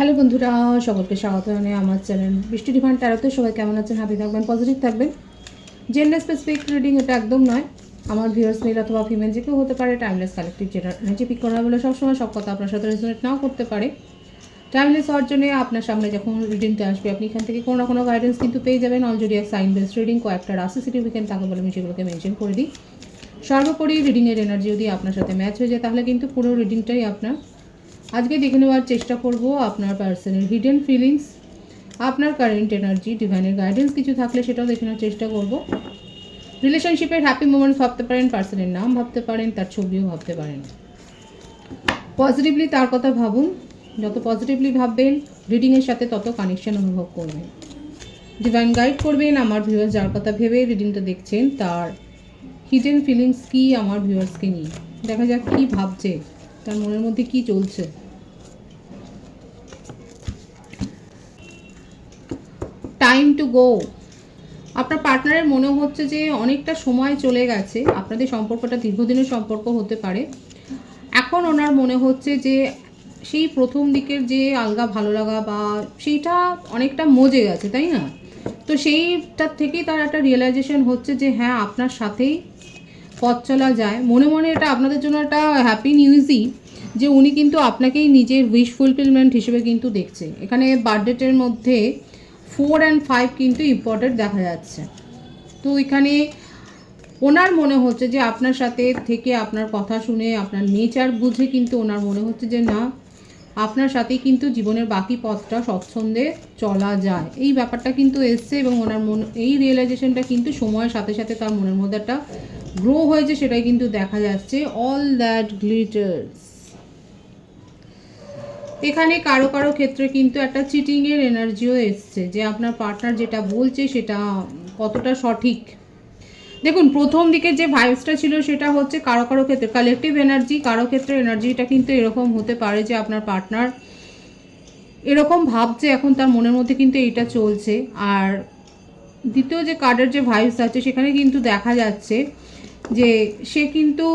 Hello বন্ধুরা, সকলকে স্বাগত জানাই আমার চ্যানেল বৃষ্টি ডিভাইন ট্যারোতে। সবাই কেমন আছেন? হ্যাপি থাকবেন, পজিটিভ থাকবেন। জেন্ডার স্পেসিফিক রিডিং এটা একদম নয়। আমার ভিউয়ার্স মেল অথবা ফিমেল যে কেউ হতে পারে। টাইমলেস কালেক্টিভ যেটা এনার্জি পিক করা বলে সবসময় সব কথা আপনার সাথে রেজোনেট নাও করতে পারে। টাইমলেস হওয়ার জন্য আপনার সামনে যখন রিডিংটা আসবে আপনি এখান থেকে কোনো না কোনো গাইডেন্স কিন্তু পেয়ে যাবেন। অলরেডি এক সাইন বেসড রিডিং কয়েকটা রাশি সিগনিফিকেন্ট থাকে বলে আমি সেগুলোকে মেনশন করে দিই। সর্বোপরি রিডিংয়ের এনার্জি যদি আপনার সাথে ম্যাচ হয়ে যায় তাহলে কিন্তু পুরো রিডিংটাই আপনার। আজকে দেখে নেওয়ার চেষ্টা করব আপনার পার্সনের হিডেন ফিলিংস, আপনার কারেন্ট এনার্জি, ডিভাইনের গাইডেন্স কিছু থাকলে সেটাও দেখে নেওয়ার চেষ্টা করব। রিলেশনশিপের হ্যাপি মোমেন্টস ভাবতে পারেন, পার্সনের নাম ভাবতে পারেন, তার ছবিও ভাবতে পারেন। পজিটিভলি তার কথা ভাবুন। যত পজিটিভলি ভাববেন রিডিংয়ের সাথে তত কানেকশন অনুভব করবেন। ডিভাইন গাইড করবেন আমার ভিউয়ার্স যার কথা ভেবে রিডিংটা দেখছেন তার হিডেন ফিলিংস কি আমার ভিউয়ার্সকে নিয়ে। দেখা যাক কী ভাবছে, তার মনের মধ্যে কি চলছে। Time to go. আপনার পার্টনারের মনে হচ্ছে যে অনেকটা সময় চলে গেছে, আপনাদের সম্পর্কটা দীর্ঘদিনের সম্পর্ক হতে পারে। এখন ওনার মনে হচ্ছে যে সেই প্রথম দিকের যে আলগা ভালো লাগা বা সেইটা অনেকটা মজে গেছে, তাই না? তো সেইটার থেকেই তার একটা রিয়েলাইজেশন হচ্ছে যে হ্যাঁ, আপনার সাথেই পথ চলা যায়। মনে মনে এটা আপনাদের জন্য একটা হ্যাপি নিউজই যে উনি কিন্তু আপনাকেই নিজের উইশ ফুলফিলমেন্ট হিসেবে কিন্তু দেখছে। এখানে বার্থডেটের মধ্যে 4 and 5 কিন্তু ইম্পর্টেন্ট দেখা যাচ্ছে। তো এখানে ওনার মনে হচ্ছে যে আপনার সাথে থেকে আপনার কথা শুনে আপনার নেচার বুঝে কিন্তু ওনার মনে হচ্ছে যে না, আপনার সাথেই কিন্তু জীবনের বাকি পথটা স্বচ্ছন্দে চলা যায়। এই ব্যাপারটা কিন্তু এসছে এবং ওনার এই রিয়েলাইজেশনটা কিন্তু সময়ের সাথে সাথে তার মনের মধ্যে একটা গ্রো হয়েছে, সেটাই কিন্তু দেখা যাচ্ছে। All that glitters. এখানে কারো কারো ক্ষেত্রে কিন্তু একটা চিটিংয়ের এনার্জিও এসছে যে আপনার পার্টনার যেটা বলছে সেটা কতটা সঠিক। দেখুন, প্রথম দিকে যে ভাইবসটা ছিল সেটা হচ্ছে কারো কারো ক্ষেত্রে কালেকটিভ এনার্জি, কারো ক্ষেত্রে এনার্জিটা কিন্তু এরকম হতে পারে যে আপনার পার্টনার এরকম ভাবছে, এখন তার মনের মধ্যে কিন্তু এইটা চলছে। আর দ্বিতীয় যে কার্ডের যে ভাইবস আছে সেখানে কিন্তু দেখা যাচ্ছে যে সে কিন্তু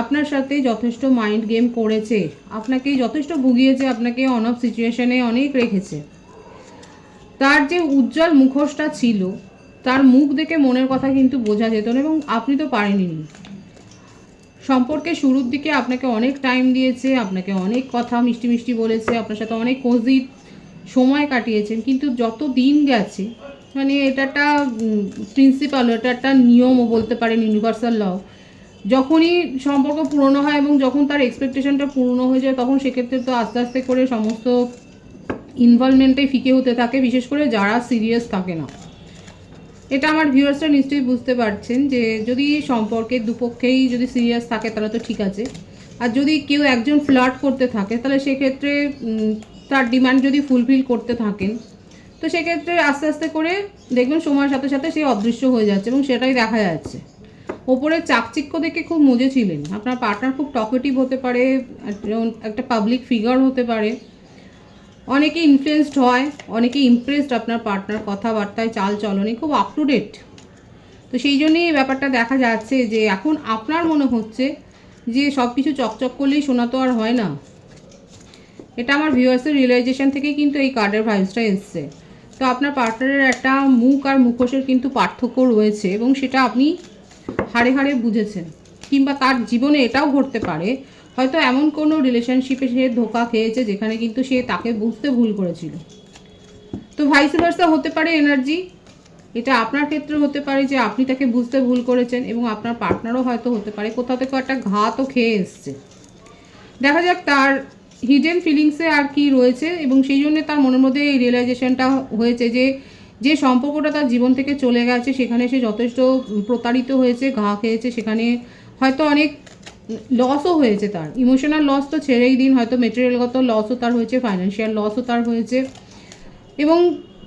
আপনার সাথে যথেষ্ট মাইন্ড গেম করেছে, আপনাকে যথেষ্ট ভুগিয়েছে, আপনাকে অন অফ সিচুয়েশনে অনেক রেখেছে। তার যে উজ্জ্বল মুখোশটা ছিল, তার মুখ দেখে মনের কথা কিন্তু বোঝা যেত না এবং আপনি তো পারেননি। সম্পর্কের শুরুর দিকে আপনাকে অনেক টাইম দিয়েছে, আপনাকে অনেক কথা মিষ্টি মিষ্টি বলেছে, আপনার সাথে অনেক কোজি সময় কাটিয়েছেন। কিন্তু যত দিন গেছে, মানে এটা একটা প্রিন্সিপাল, এটা একটা নিয়মও বলতে পারেন, ইউনিভার্সাল ল। যখনই সম্পর্ক পুরনো হয় এবং যখন তার এক্সপেকটেশনটা পূর্ণ হয়ে যায় তখন সেক্ষেত্রে তো আস্তে আস্তে করে সমস্ত ইনভলভমেন্টে ফিকে হতে থাকে, বিশেষ করে যারা সিরিয়াস থাকে না। এটা আমার ভিউয়ার্সরা নিশ্চয়ই বুঝতে পারছেন যে যদি সম্পর্কে দুপক্ষেই যদি সিরিয়াস থাকে তাহলে তো ঠিক আছে। আর যদি কেউ একজন ফ্লার্ট করতে থাকে তাহলে সেক্ষেত্রে তার ডিমান্ড যদি ফুলফিল করতে থাকেন তো সেক্ষেত্রে আস্তে আস্তে করে দেখবেন সময়ের সাথে সাথে সে অদৃশ্য হয়ে যাচ্ছে এবং সেটাই দেখা যাচ্ছে। ওপরে চাকচিক্য দেখে খুব মজে ছিলেন। আপনার পার্টনার খুব টকেটিভ হতে পারে, একটা পাবলিক ফিগার হতে পারে, অনেকে ইনফ্লুয়েসড হয়, অনেকে ইমপ্রেসড আপনার পার্টনার কথাবার্তায়, চাল চলনে খুব আপ টু ডেট। তো সেই জন্যই এই ব্যাপারটা দেখা যাচ্ছে যে এখন আপনার মনে হচ্ছে যে সব কিছু চকচক করলেই শোনা তো আর হয় না। এটা আমার ভিউয়ার্সের রিয়েলাইজেশন থেকেই কিন্তু এই কার্ডের ভাইবসটা এসছে। তো আপনার পার্টনারের একটা মুখ আর মুখোশের কিন্তু পার্থক্য রয়েছে এবং সেটা আপনি হাড়ে হাড়ে বুঝেছেন। কিংবা তার জীবনে এটাও ঘটতে পারে হয়তো এমন কোনো রিলেশনশিপে সে ধোকা খেয়েছে যেখানে কিন্তু সে তাকে বুঝতে ভুল করেছিল। তো ভাইস ভার্সা হতে পারে এনার্জি। এটা আপনার ক্ষেত্রে হতে পারে যে আপনি তাকে বুঝতে ভুল করেছেন এবং আপনার পার্টনারও হয়তো হতে পারে কোথাও থেকে একটা ঘাতও খেয়ে এসছে। দেখা যাক তার হিডেন ফিলিংসে আর কি রয়েছে এবং সেই জন্য তার মনের মধ্যে এই রিয়েলাইজেশনটা হয়েছে যে যে সম্পর্কটা তার জীবন থেকে চলে গেছে সেখানে সে যথেষ্ট প্রতারিত হয়েছে, ঘা খেয়েছে, সেখানে হয়তো অনেক লসও হয়েছে। তার ইমোশনাল লস তো ছেড়েই দিন, হয়তো মেটেরিয়ালগত লসও তার হয়েছে, ফাইন্যান্সিয়াল লসও তার হয়েছে। এবং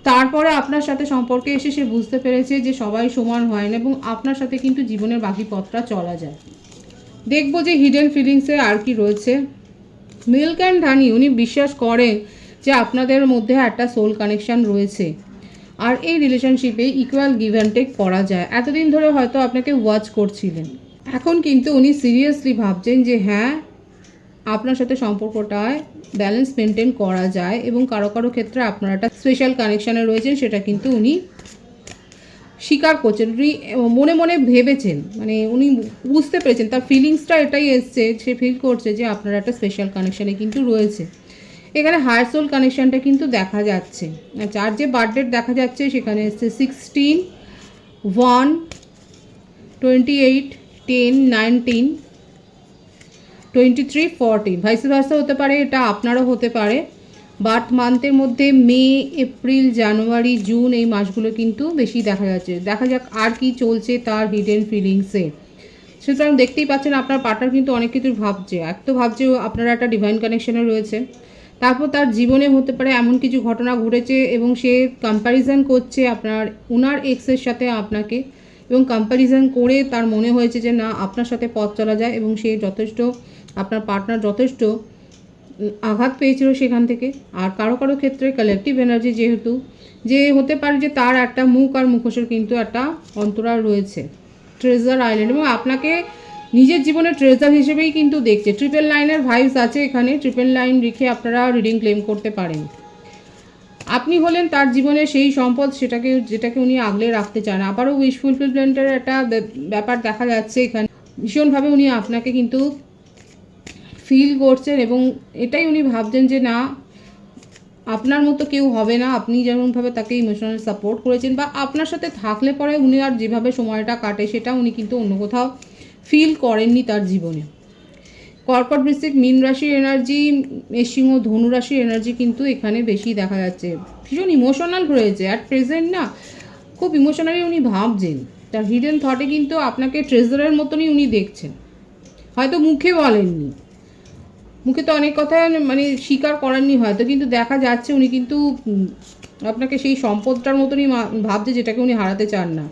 তারপরে আপনার সাথে সম্পর্কে এসে সে বুঝতে পেরেছে যে সবাই সমান হয় না এবং আপনার সাথে কিন্তু জীবনের বাকি পথটা চলা যায়। দেখবো যে হিডেন ফিলিংসে আর কি রয়েছে। মিল্ক অ্যান্ড হানি, উনি বিশ্বাস করেন যে আপনাদের মধ্যে একটা সোল কানেকশান রয়েছে আর এই রিলেশনশিপে ইকুয়াল গিভ অ্যান্ড টেক করা যায়। এতদিন ধরে হয়তো আপনাকে ওয়াচ করছিলেন, এখন কিন্তু উনি সিরিয়াসলি ভাবছেন যে হ্যাঁ, আপনার সাথে সম্পর্কটায় ব্যালেন্স মেনটেন করা যায় এবং কারো কারো ক্ষেত্রে আপনারা একটা স্পেশাল কানেকশানে রয়েছেন, সেটা কিন্তু উনি স্বীকার করছেন, উনি মনে মনে ভেবেছেন, মানে উনি বুঝতে পেরেছেন, তার ফিলিংসটা এটাই এসছে, সে ফিল করছে যে আপনারা একটা স্পেশাল কানেকশানে কিন্তু রয়েছে। এখানে হায়ার সোল কানেকশানটা কিন্তু দেখা যাচ্ছে। আচ্ছা, আর যে বার্থডেট দেখা যাচ্ছে সেখানে এসছে 16, 1, 28, 10, 19, 23, 14, ভাইস ভার্সা হতে পারে, এটা আপনারও হতে পারে। বার্থ মান্থের মধ্যে মে, এপ্রিল, জানুয়ারি, জুন এই মাসগুলো কিন্তু বেশি দেখা যাচ্ছে। দেখা যাক আর কি চলছে তার হিডেন ফিলিংসে। সুতরাং দেখতেই পাচ্ছেন আপনার পার্টনার কিন্তু অনেক কিছু ভাবছে। এক তো ভাবছে আপনারা একটা ডিভাইন কানেকশনে রয়েছে, তারপর তার জীবনে হতে পারে এমন কিছু ঘটনা ঘটেছে এবং সে কম্প্যারিজন করছে ওনার এক্সের সাথে আপনাকে, এবং কম্প্যারিজন করে তার মনে হয়েছে যে না, আপনার সাথে পথ চলা যায়, এবং সে যথেষ্ট, আপনার পার্টনার যথেষ্ট আঘাত পেয়েছিল সেখান থেকে। আর কারো কারো ক্ষেত্রে কালেকটিভ এনার্জি যেহেতু, যে হতে পারে যে তার একটা মুখ আর মুখোশের কিন্তু একটা অন্তরাল রয়েছে, ট্রেজার আইল্যান্ড, এবং আপনাকে নিজের জীবনে ট্রেজার হিসেবেই কিন্তু দেখছে। 999-এর ভাইবস আছে এখানে, 999 রেখে আপনারা রিডিং ক্লেম করতে পারেন। আপনি হলেন তার জীবনে সেই সম্পদ, যেটাকে উনি আগলে রাখতে চান। আবারও উইশ ফুলফিলমেন্টের একটা ব্যাপার দেখা যাচ্ছে এখানে। ভীষণভাবে উনি আপনাকে কিন্তু ফিল করছেন এবং এটাই উনি ভাবছেন যে না, আপনার মতো কেউ হবে না। আপনি যেমনভাবে তাকে ইমোশনাল সাপোর্ট করেছেন বা আপনার সাথে থাকলে পরে উনি আর যেভাবে সময়টা কাটে সেটা উনি কিন্তু অন্য কোথাও ফিল করেননি তার জীবনে। কর্কট, বৃশ্চিক, মীন রাশির এনার্জি, সিংহ, ধনু রাশির এনার্জি কিন্তু এখানে বেশি দেখা যাচ্ছে। ভীষণ ইমোশনাল রয়েছে অ্যাট প্রেজেন্ট, না খুব ইমোশনালি উনি ভাবছেন। তার হিডেন থটে কিন্তু আপনাকে ট্রেজারের মতনই উনি দেখছেন, হয়তো মুখে বলেননি, মুখে তো অনেক কথা মানে স্বীকার করেননি হয়তো, কিন্তু দেখা যাচ্ছে উনি কিন্তু আপনাকে সেই সম্পদটার মতনই ভাবছে যেটাকে উনি হারাতে চান না,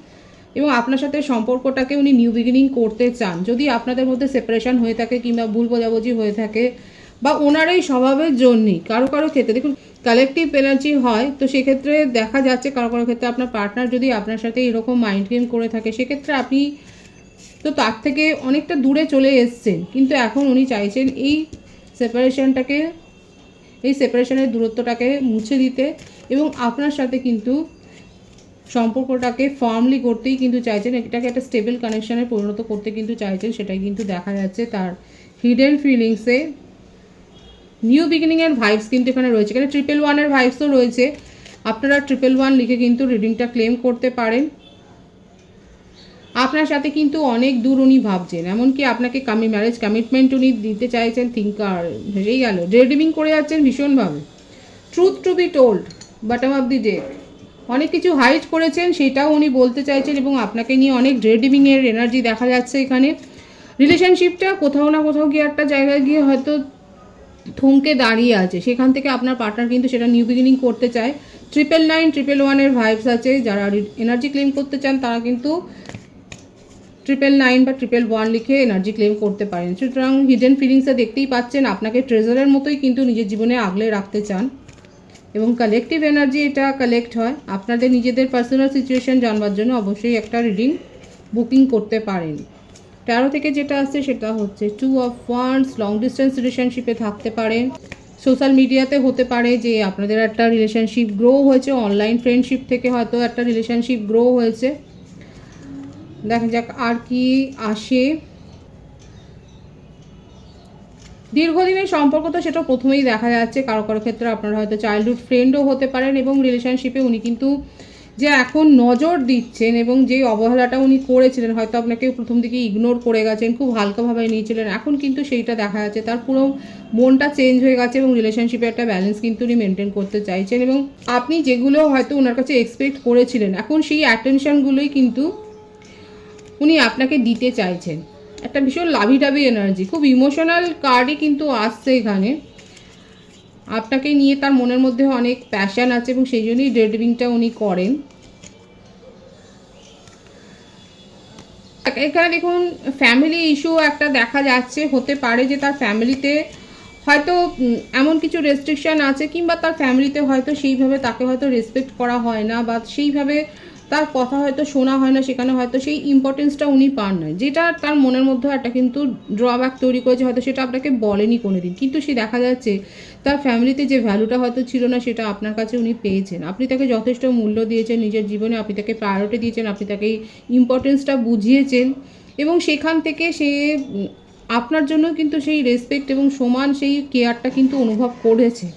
এবং আপনার সাথে সম্পর্কটাকে উনি নিউ বিগিনিং করতে চান। যদি আপনাদের মধ্যে সেপারেশন হয়ে থাকে কিংবা ভুল বোঝাবুঝি হয়ে থাকে বা ওনার এই স্বভাবের জন্যই কারো কারো ক্ষেত্রে, দেখুন কালেকটিভ এনার্জি হয়, তো সেক্ষেত্রে দেখা যাচ্ছে কারো কারো ক্ষেত্রে আপনার পার্টনার যদি আপনার সাথে এরকম মাইন্ড গেম করে থাকে, সেক্ষেত্রে আপনি তো তার থেকে অনেকটা দূরে চলে এসছেন, কিন্তু এখন উনি চাইছেন এই সেপারেশনের দূরত্বটাকে মুছে দিতে এবং আপনার সাথে কিন্তু সম্পর্কটাকে ফার্মলি করতেই কিন্তু চাইছেন, এটাকে একটা স্টেবল কানেকশানে পরিণত করতে কিন্তু চাইছেন। সেটাই কিন্তু দেখা যাচ্ছে তার হিডেন ফিলিংসে। নিউ বিগিনিংয়ের ভাইবস কিন্তু এখানে রয়েছে। এখানে 111-এর ভাইবসও রয়েছে। আপনারা 111 লিখে কিন্তু রিডিংটা ক্লেম করতে পারেন। আপনার সাথে কিন্তু অনেক দূর উনি ভাবছেন, এমনকি আপনাকে ম্যারেজ কমিটমেন্ট উনি দিতে চাইছেন। থিঙ্কার হেরেই গেল, ডেড্রিমিং করে যাচ্ছেন ভীষণভাবে। Truth two be told, bottom of the day, অনেক কিছু হাইড করেছেন সেটাও উনি বলতে চাইছেন, এবং আপনাকে নিয়ে অনেক ডেড্রিমিংয়ের এনার্জি দেখা যাচ্ছে এখানে। রিলেশনশিপটা কোথাও না কোথাও গিয়ে একটা জায়গায় গিয়ে হয়তো থমকে দাঁড়িয়ে আছে, সেখান থেকে আপনার পার্টনার কিন্তু সেটা নিউ বিগিনিং করতে চায়। 999-111-এর ভাইবস আছে। যারা এনার্জি ক্লেম করতে চান তারা কিন্তু 999 বা 111 লিখে এনার্জি ক্লেম করতে পারেন। সুতরাং হিডেন ফিলিংসে দেখতেই পাচ্ছেন আপনাকে ট্রেজারের মতোই কিন্তু নিজের জীবনে আগলে রাখতে চান, এবং কালেকটিভ এনার্জি এটা কালেক্ট হয়। আপনাদের নিজেদের পার্সোনাল সিচুয়েশান জানবার জন্য অবশ্যই একটা রিডিং বুকিং করতে পারেন। 13 থেকে যেটা আসছে সেটা হচ্ছে 2 of Wands, লং ডিস্টেন্স রিলেশনশিপে থাকতে পারেন। সোশ্যাল মিডিয়াতে হতে পারে যে আপনাদের একটা রিলেশনশিপ গ্রো হয়েছে, অনলাইন ফ্রেন্ডশিপ থেকে হয়তো একটা রিলেশনশিপ গ্রো হয়েছে। দেখা যাক আর কি আসে। দীর্ঘদিনের সম্পর্ক তো সেটা প্রথমেই দেখা যাচ্ছে। কারো কারো ক্ষেত্রে আপনারা হয়তো চাইল্ডহুড ফ্রেন্ডও হতে পারেন, এবং রিলেশনশিপে উনি কিন্তু যে এখন নজর দিচ্ছেন এবং যে অবহেলাটা উনি করেছিলেন, হয়তো আপনাকে প্রথম দিকে ইগনোর করে গেছেন, খুব হালকাভাবে নিয়েছিলেন, এখন কিন্তু সেইটা দেখা যাচ্ছে তার পুরো মনটা চেঞ্জ হয়ে গেছে, এবং রিলেশনশিপে একটা ব্যালেন্স কিন্তু উনি মেনটেন করতে চাইছেন, এবং আপনি যেগুলো হয়তো ওনার কাছে এক্সপেক্ট করেছিলেন এখন সেই অ্যাটেনশনগুলোই কিন্তু উনি আপনাকে দিতে চাইছেন। একটা ভীষণ লাভিটাভি এনার্জি, খুব ইমোশনাল কার্ডই কিন্তু আসছে এখানে। আপনাকে নিয়ে তার মনের মধ্যে অনেক প্যাশন আছে, এবং সেই জন্যই ডেড্রিমিংটা উনি করেন। এখানে দেখুন ফ্যামিলি ইস্যু একটা দেখা যাচ্ছে। হতে পারে যে তার ফ্যামিলিতে হয়তো এমন কিছু রেস্ট্রিকশান আছে, কিংবা তার ফ্যামিলিতে হয়তো সেইভাবে তাকে হয়তো রেসপেক্ট করা হয় না, বা সেইভাবে তার কথা হয়তো শোনা হয় না, সেখানে হয়তো সেই ইম্পর্টেন্সটা উনি পান না, যেটা তার মনের মধ্যে একটা কিন্তু ড্রব্যাক তৈরি করেছে, হয়তো সেটা আপনাকে বলেনি কোনো দিন, কিন্তু সে দেখা যাচ্ছে তার ফ্যামিলিতে যে ভ্যালুটা হয়তো ছিল না সেটা আপনার কাছে উনি পেয়েছেন। আপনি তাকে যথেষ্ট মূল্য দিয়েছেন নিজের জীবনে, আপনি তাকে প্রায়োরিটি দিয়েছেন, আপনি তাকে ইম্পর্টেন্সটা বুঝিয়েছেন, এবং সেখান থেকে সে আপনার জন্য কিন্তু সেই রেসপেক্ট এবং সমান সেই কেয়ারটা কিন্তু অনুভব করেছে।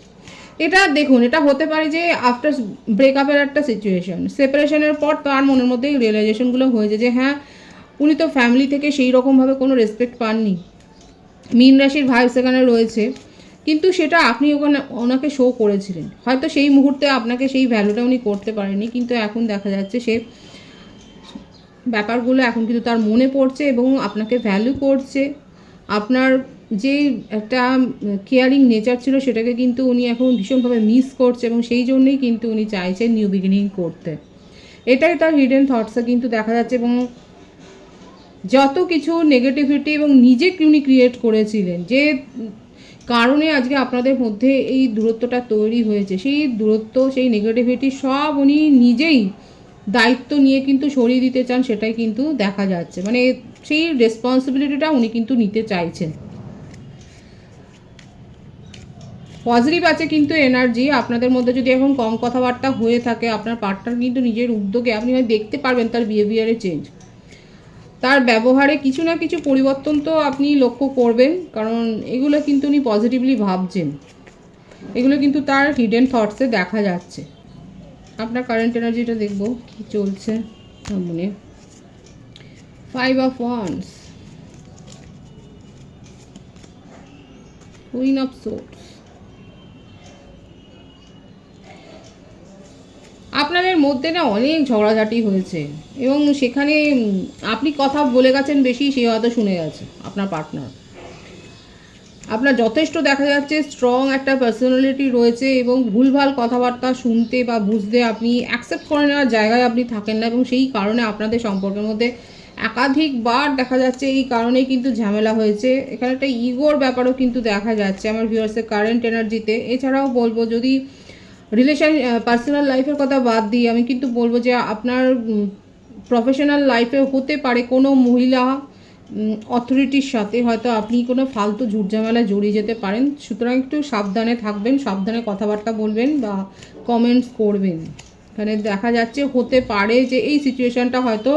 এটা দেখুন, এটা হতে পারে যে আফটার ব্রেকআপের একটা সিচুয়েশন, সেপারেশনের পর তার মনের মধ্যে এই রিয়েলাইজেশনগুলো হয়েছে যে হ্যাঁ, উনি তো ফ্যামিলি থেকে সেই রকমভাবে কোনো রেসপেক্ট পাননি। মীন রাশির ভাই সেখানে রয়েছে, কিন্তু সেটা আপনি ওখানে ওনাকে শো করেছিলেন, হয়তো সেই মুহূর্তে আপনাকে সেই ভ্যালুটা উনি করতে পারেনি, কিন্তু এখন দেখা যাচ্ছে সে ব্যাপারগুলো এখন কিন্তু তার মনে পড়ছে এবং আপনাকে ভ্যালু করছে। আপনার যে একটা কেয়ারিং নেচার ছিল সেটাকে কিন্তু উনি এখন ভীষণভাবে মিস করছে, এবং সেই জন্যই কিন্তু উনি চাইছেন নিউ বিগিনিং করতে। এটাই তার হিডেন থটসে কিন্তু দেখা যাচ্ছে, এবং যত কিছু নেগেটিভিটি এবং নিজে উনি ক্রিয়েট করেছিলেন, যে কারণে আজকে আপনাদের মধ্যে এই দূরত্বটা তৈরি হয়েছে, সেই দূরত্ব, সেই নেগেটিভিটি সব উনি নিজেই দায়িত্ব নিয়ে কিন্তু সরিয়ে দিতে চান, সেটাই কিন্তু দেখা যাচ্ছে। মানে সেই রেসপন্সিবিলিটিটা উনি কিন্তু নিতে চাইছেন। পজিটিভ আছে কিন্তু এনার্জি আপনাদের মধ্যে। যদি এখন কম কথাবার্তা হয়ে থাকে, আপনার পার্টনার কিন্তু নিজের উদ্যোগে, আপনি হয়তো দেখতে পারবেন তার বিহেভিয়ারে চেঞ্জ, তার ব্যবহারে কিছু না কিছু পরিবর্তন তো আপনি লক্ষ্য করবেন, কারণ এগুলো কিন্তু উনি পজিটিভলি ভাবছেন, এগুলো কিন্তু তার হিডেন থটসে দেখা যাচ্ছে। আপনার কারেন্ট এনার্জিটা দেখব কি চলছে মনে। 5 of Wands, Queen of Swords। আপনাদের মধ্যে না অনেক ঝগড়াঝাটি হয়েছে, এবং সেখানে আপনি কথা বলে গেছেন বেশি, সে হয়তো শুনে গেছে আপনার পার্টনার। আপনার যথেষ্ট দেখা যাচ্ছে স্ট্রং একটা পার্সোনালিটি রয়েছে, এবং ভুলভাল কথাবার্তা শুনতে বা বুঝতে আপনি অ্যাকসেপ্ট করে নেওয়ার জায়গায় আপনি থাকেন না, এবং সেই কারণে আপনাদের সম্পর্কের মধ্যে একাধিকবার দেখা যাচ্ছে এই কারণেই কিন্তু ঝামেলা হয়েছে। এখানে একটা ইগোর ব্যাপারও কিন্তু দেখা যাচ্ছে আমার ভিউয়ার্সের কারেন্ট এনার্জিতে। এছাড়াও বলবো, যদি রিলেশন পার্সোনাল লাইফের কথা বাদ দিই, আমি কিন্তু বলবো যে আপনার প্রফেশনাল লাইফে হতে পারে কোনো মহিলা অথরিটির সাথে হয়তো আপনি কোনো ফালতু ঝুটঝামেলায় জড়িয়ে যেতে পারেন, সুতরাং একটু সাবধানে থাকবেন, সাবধানে কথাবার্তা বলবেন বা কমেন্টস করবেন। এখানে দেখা যাচ্ছে হতে পারে যে এই সিচুয়েশানটা হয়তো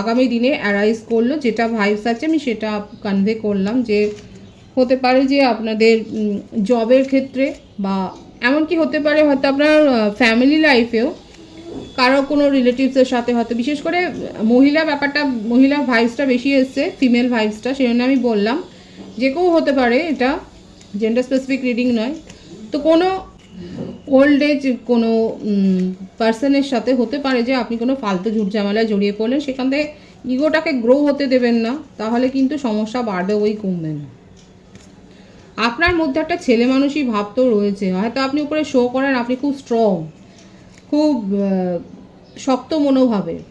আগামী দিনে অ্যারাইজ করলো, যেটা ভাইবস আছে আমি সেটা কনভে করলাম, যে হতে পারে যে আপনাদের জবের ক্ষেত্রে, বা এমনকি হতে পারে হয়তো আপনার ফ্যামিলি লাইফেও কারো কোনো রিলেটিভসের সাথে হয়তো, বিশেষ করে মহিলা ব্যাপারটা, মহিলা ভাইবসটা বেশি এসছে, ফিমেল ভাইবসটা, সেই জন্য আমি বললাম। যে কেউ হতে পারে, এটা জেন্ডার স্পেসিফিক রিডিং নয়। তো কোনো ওল্ড এজ কোনো পার্সনের সাথে হতে পারে যে আপনি কোনো ফালতু ঝুটঝামেলায় জড়িয়ে পড়লেন, সেখান থেকে ইগোটাকে গ্রো হতে দেবেন না, তাহলে কিন্তু সমস্যা বাড়বে, ওই কমবে না। আপনার মধ্যে একটা ছেলে মানুষই ভাব তো রয়েছে, হয়তো আপনি উপরে শো করেন আপনি খুব স্ট্রং, খুব শক্ত মনোভাবের,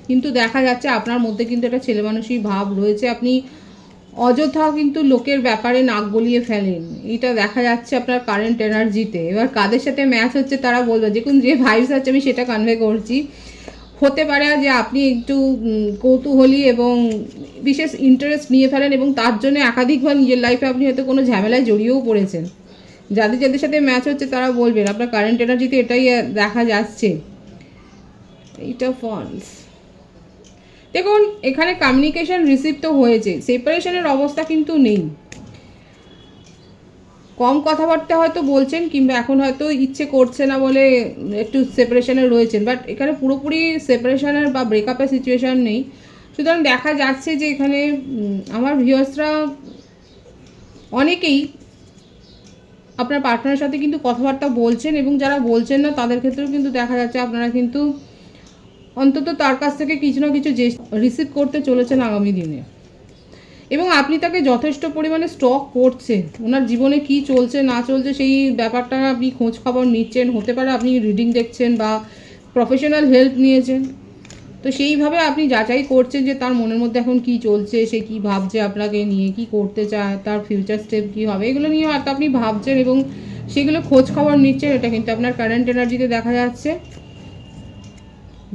কিন্তু দেখা যাচ্ছে আপনার মধ্যে কিন্তু একটা ছেলে মানুষই ভাব রয়েছে। আপনি অযথা কিন্তু লোকের ব্যাপারে নাক গলিয়ে ফেলেন, এটা দেখা যাচ্ছে আপনার কারেন্ট এনার্জিতে। এবার কাদের সাথে ম্যাচ হচ্ছে তারা বলবে, দেখুন যে ভাইবস আছে আমি সেটা কনভে করছি। হতে পারে যে আপনি একটু কৌতূহলী এবং বিশেষ ইন্টারেস্ট নিয়ে ফেলেন, এবং তার জন্য একাধিকবার নিজের লাইফে আপনি হয়তো কোনো ঝামেলায় জড়িয়েও পড়েছেন। যাদের যাদের সাথে ম্যাচ হচ্ছে তারা বলবেন, আপনার কারেন্ট এনার্জিতে এটাই দেখা যাচ্ছে। এইটা ফলস। দেখুন, এখানে কমিউনিকেশন রিসিভ তো হয়েছে, সেপারেশনের অবস্থা কিন্তু নেই। কম কথাবার্তা হয়তো বলছেন, কিংবা এখন হয়তো ইচ্ছে করছে না বলে একটু সেপারেশনে রয়েছেন, বাট এখানে পুরোপুরি সেপারেশনের বা ব্রেকআপের সিচুয়েশান নেই। সুতরাং দেখা যাচ্ছে যে এখানে আমার ভিউয়ার্সরা অনেকেই আপনার পার্টনারের সাথে কিন্তু কথাবার্তা বলছেন, এবং যারা বলছেন না তাদের ক্ষেত্রেও কিন্তু দেখা যাচ্ছে আপনারা কিন্তু অন্তত তার কাছ থেকে কিছু না কিছু যে রিসিভ করতে চলেছেন আগামী দিনে, এবং আপনি তাকে যথেষ্ট পরিমাণে স্টক করছেন। ওনার জীবনে কি চলছে না চলছে সেই ব্যাপারটা আপনি খোঁজ খবর নিচ্ছেন, হতে পারে আপনি রিডিং দেখছেন বা প্রফেশনাল হেল্প নিয়েছেন। তো সেইভাবে আপনি যাচাই করছেন যে তার মনের মধ্যে এখন কি চলছে, সে কি ভাবছে আপনাকে নিয়ে, কি করতে চায়, তার ফিউচার স্টেপ কী হবে, এগুলো নিয়েও হয়তো আপনি ভাবছেন এবং সেগুলো খোঁজ খবর নিচ্ছেন। এটা কিন্তু আপনার কারেন্ট এনার্জিতে দেখা যাচ্ছে।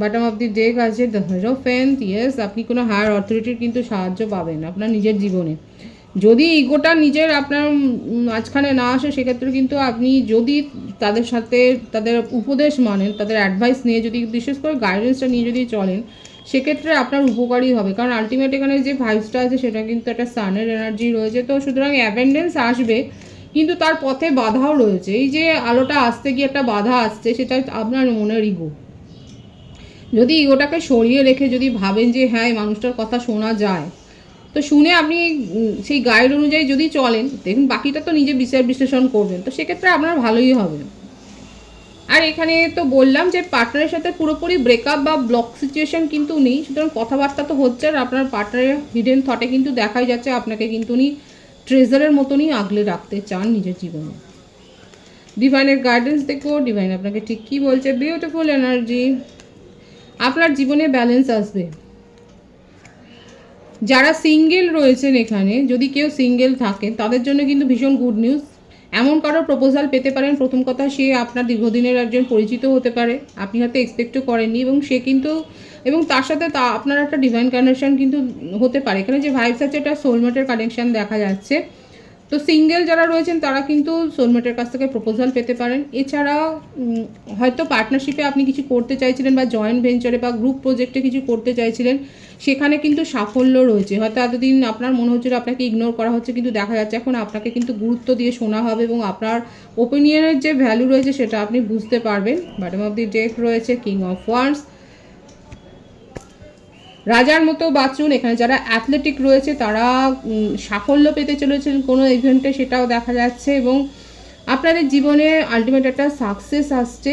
বটম অফ দি ডেক আছে দ্য হেরোফেন্ট। ইয়েস, আপনি কোনো হায়ার অথরিটির কিন্তু সাহায্য পাবেন আপনার নিজের জীবনে। যদি ইগোটা নিজের আপনার মাঝখানে না আসে, সেক্ষেত্রে কিন্তু আপনি যদি তাদের সাথে তাদের উপদেশ মানেন, তাদের অ্যাডভাইস নিয়ে যদি, বিশেষ করে গাইডেন্সটা নিয়ে যদি চলেন, সেক্ষেত্রে আপনার উপকারী হবে। কারণ আলটিমেট এখানে যে ভাইবসটা আছে সেটা কিন্তু একটা সানের এনার্জি রয়েছে। তো সুতরাং অ্যাবেন্ডেন্স আসবে, কিন্তু তার পথে বাধাও রয়েছে। এই যে আলোটা আসতে গিয়ে একটা বাধা আসছে, সেটা আপনার মনের ইগো। যদি ইগোটাকে সরিয়ে রেখে যদি ভাবেন যে হ্যাঁ এই মানুষটার কথা শোনা যায়, তো শুনে আপনি সেই গাইড অনুযায়ী যদি চলেন, দেখুন বাকিটা তো নিজে বিচার বিশ্লেষণ করবেন, তো সেক্ষেত্রে আপনার ভালোই হবে। আর এখানে তো বললাম যে পার্টনারের সাথে পুরোপুরি ব্রেকআপ বা ব্লক সিচুয়েশন কিন্তু নেই, সুতরাং কথাবার্তা তো হচ্ছে। আর আপনার পার্টনারের হিডেন থটে কিন্তু দেখাই যাচ্ছে আপনাকে কিন্তু উনি ট্রেজারের মতনই আগলে রাখতে চান নিজের জীবনে। ডিভাইনের গাইডেন্স দেখো, ডিভাইন আপনাকে ঠিক কী বলছে। বিউটিফুল এনার্জি, আপনার জীবনে ব্যালেন্স আসবে। যারা সিঙ্গেল রয়েছেন এখানে, যদি কেউ সিঙ্গেল থাকেন, তাদের জন্য কিন্তু ভীষণ গুড নিউজ। এমন কারোর প্রপোজাল পেতে পারেন। প্রথম কথা, সে আপনার দীর্ঘদিনের একজন পরিচিত হতে পারে, আপনি হয়তো এক্সপেক্টও করেননি, এবং সে কিন্তু, এবং তার সাথে আপনার একটা ডিভাইন কানেকশন কিন্তু হতে পারে। এখানে যে ভাইবস আছে, এটা সোলমেটের কানেকশান দেখা যাচ্ছে। তো সিঙ্গেল যারা রয়েছেন তারা কিন্তু সোলমেটের কাছ থেকে প্রপোজাল পেতে পারেন। এছাড়া হয়তো পার্টনারশিপে আপনি কিছু করতে চাইছিলেন, বা জয়েন্ট ভেঞ্চারে বা গ্রুপ প্রজেক্টে কিছু করতে চাইছিলেন, সেখানে কিন্তু সাফল্য রয়েছে। হয়তো এতদিন আপনার মনে হচ্ছিল আপনাকে ইগনোর করা হচ্ছে, কিন্তু দেখা যাচ্ছে এখন আপনাকে কিন্তু গুরুত্ব দিয়ে শোনা হবে, এবং আপনার ওপিনিয়নের যে ভ্যালু রয়েছে সেটা আপনি বুঝতে পারবেন। বটম অফ দি ডেক রয়েছে কিং অফ ওয়ান্ডস। রাজার মতো বাঁচুন। এখানে যারা অ্যাথলেটিক রয়েছে তারা সাফল্য পেতে চলেছেন কোনো ইভেন্টে, সেটাও দেখা যাচ্ছে, এবং আপনাদের জীবনে আলটিমেট একটা সাকসেস আসছে।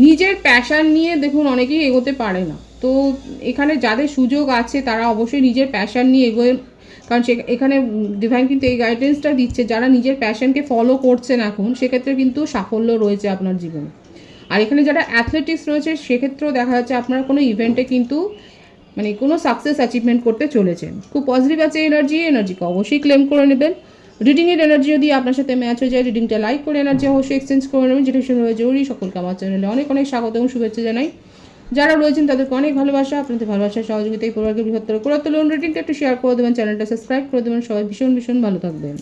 নিজের প্যাশান নিয়ে দেখুন অনেকেই এগোতে পারে না, তো এখানে যাদের সুযোগ আছে তারা অবশ্যই নিজের প্যাশান নিয়ে এগোয়। কারণ এখানে ডিভাইন কিন্তু এই গাইডেন্সটা দিচ্ছে, যারা নিজের প্যাশনকে ফলো করছেন এখন, সেক্ষেত্রে কিন্তু সাফল্য রয়েছে আপনার জীবনে। আর এখানে যারা অ্যাথলেটিক্স রয়েছে, সেক্ষেত্রেও দেখা যাচ্ছে আপনার কোনো ইভেন্টে কিন্তু মানে কোনো সাকসেস অ্যাচিভমেন্ট করতে চলেছেন। খুব পজিটিভ আছে এনার্জিকে অবশ্যই ক্লেম করে নেবেন। রিডিংয়ের এনার্জি যদি আপনার সাথে ম্যাচ হয়ে যায়, রিডিংটা লাইক করে এনার্জি অবশ্যই এক্সচেঞ্জ করে নেবেন, যেটা শুনে জরুরি। সকলকে আমার চ্যানেলে অনেক অনেক স্বাগত এবং শুভেচ্ছা জানাই। যারা রয়েছেন তাদেরকে অনেক ভালোবাসা, আপনাদের ভালোবাসার সহযোগিতায় পরিবারকে বৃহত্তর করে তুলুন। রিডিংটা একটু শেয়ার করে দেবেন, চ্যানেলটা সাবস্ক্রাইব করে দেবেন। সবাই ভীষণ ভীষণ ভালো থাকবেন।